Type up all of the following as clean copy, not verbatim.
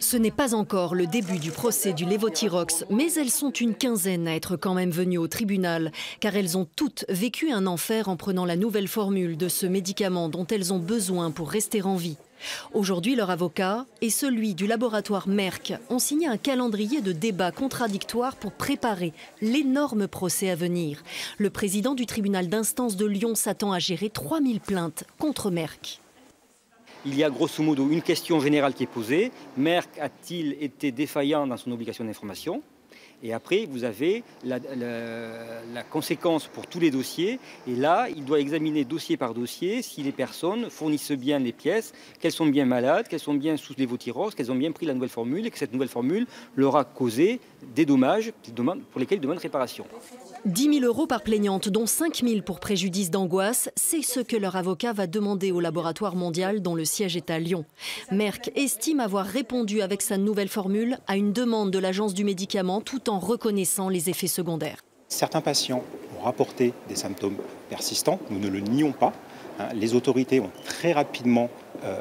Ce n'est pas encore le début du procès du Levothyrox, mais elles sont une quinzaine à être quand même venues au tribunal, car elles ont toutes vécu un enfer en prenant la nouvelle formule de ce médicament dont elles ont besoin pour rester en vie. Aujourd'hui, leur avocat et celui du laboratoire Merck ont signé un calendrier de débats contradictoires pour préparer l'énorme procès à venir. Le président du tribunal d'instance de Lyon s'attend à gérer 3000 plaintes contre Merck. Il y a grosso modo une question générale qui est posée. Merck a-t-il été défaillant dans son obligation d'information ? Et après, vous avez la conséquence pour tous les dossiers. Et là, il doit examiner dossier par dossier si les personnes fournissent bien les pièces, qu'elles sont bien malades, qu'elles sont bien sous Levothyrox, qu'elles ont bien pris la nouvelle formule et que cette nouvelle formule leur a causé des dommages pour lesquels ils demandent réparation. 10 000 € par plaignante, dont 5 000 pour préjudice d'angoisse, c'est ce que leur avocat va demander au laboratoire mondial dont le siège est à Lyon. Merck estime avoir répondu avec sa nouvelle formule à une demande de l'agence du médicament tout en reconnaissant les effets secondaires. Certains patients ont rapporté des symptômes persistants, nous ne le nions pas. Les autorités ont très rapidement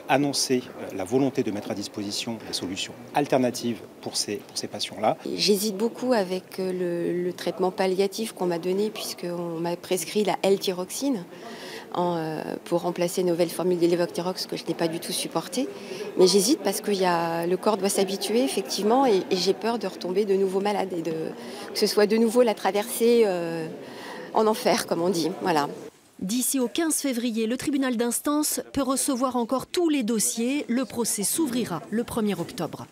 annoncé la volonté de mettre à disposition des solutions alternatives pour ces patients-là. J'hésite beaucoup avec le traitement palliatif qu'on m'a donné puisqu'on m'a prescrit la L-thyroxine pour remplacer une nouvelle formule de Levothyrox que je n'ai pas du tout supportée. Mais j'hésite parce que le corps doit s'habituer effectivement et j'ai peur de retomber de nouveau malade et que ce soit de nouveau la traversée en enfer comme on dit. Voilà. D'ici au 15 février, le tribunal d'instance peut recevoir encore tous les dossiers. Le procès s'ouvrira le 1er octobre.